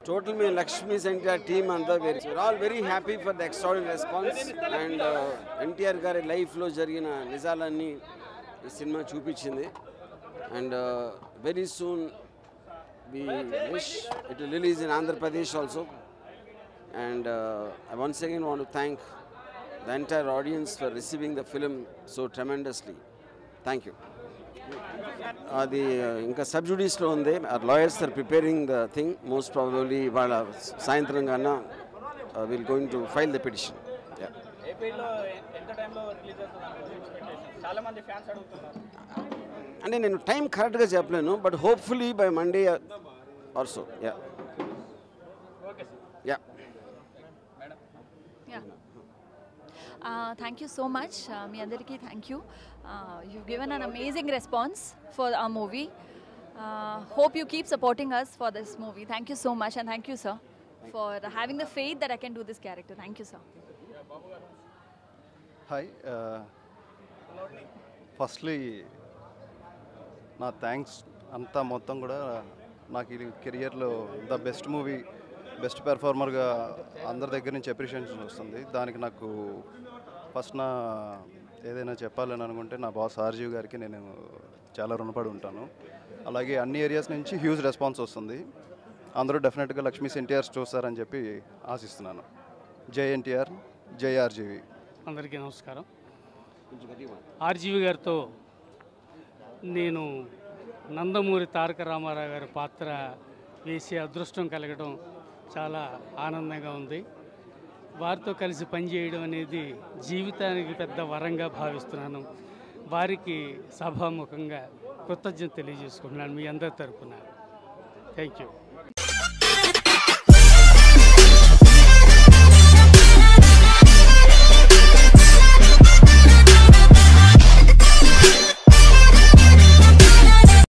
Total me Lakshmi's entire team and we're all very happy for the extraordinary response and NTR గారి life లో జరిగిన నిజాలన్నీ ఈ cinema చూపించింది and very soon we wish it will release in Andhra Pradesh also and I once again want to thank the entire audience for receiving the film so tremendously. Thank you. అది ఇంకా సబ్జుడీస్లో ఉంది. Lawyers are preparing the thing. Most probably వాళ్ళ సాయంత్రం కన్నా will going to file the petition. అంటే నేను time కరెక్ట్గా చెప్పలేను but hopefully by Monday also. Thank you so much. మీ అందరికీ thank you. You've given an amazing response for our movie. Hope you keep supporting us for this movie. Thank you so much and thank you sir for having the faith that I can do this character. Thank you sir. Hi. Firstly నా thanks అంతా మొత్తం కూడా నాకు ఈ కెరియర్లో the best movie best పెర్ఫార్మర్గా అందరి దగ్గర నుంచి అప్రిషియేషన్ వస్తుంది. దానికి నాకు ఫస్ట్ నా ఏదైనా చెప్పాలని అనుకుంటే నా బాస్ ఆర్జీవి గారికి నేను చాలా రుణపడి ఉంటాను. అలాగే అన్ని ఏరియాస్ నుంచి హ్యూజ్ రెస్పాన్స్ వస్తుంది. అందరూ డెఫినెట్గా లక్ష్మీస్ ఎన్టీఆర్ చూస్తారని చెప్పి ఆశిస్తున్నాను. జై ఎన్టీఆర్, జై ఆర్జీవి. అందరికీ నమస్కారం. ఆర్జీవి గారితో నేను నందమూరి తారక రామారావు గారి పాత్ర వేసే అదృష్టం కలగడం చాలా ఆనందంగా ఉంది. వారితో కలిసి పనిచేయడం అనేది జీవితానికి పెద్ద వరంగా భావిస్తున్నాను. వారికి సభాముఖంగా కృతజ్ఞత తెలియజేసుకుంటున్నాను మీ అందరి తరఫున. Thank you.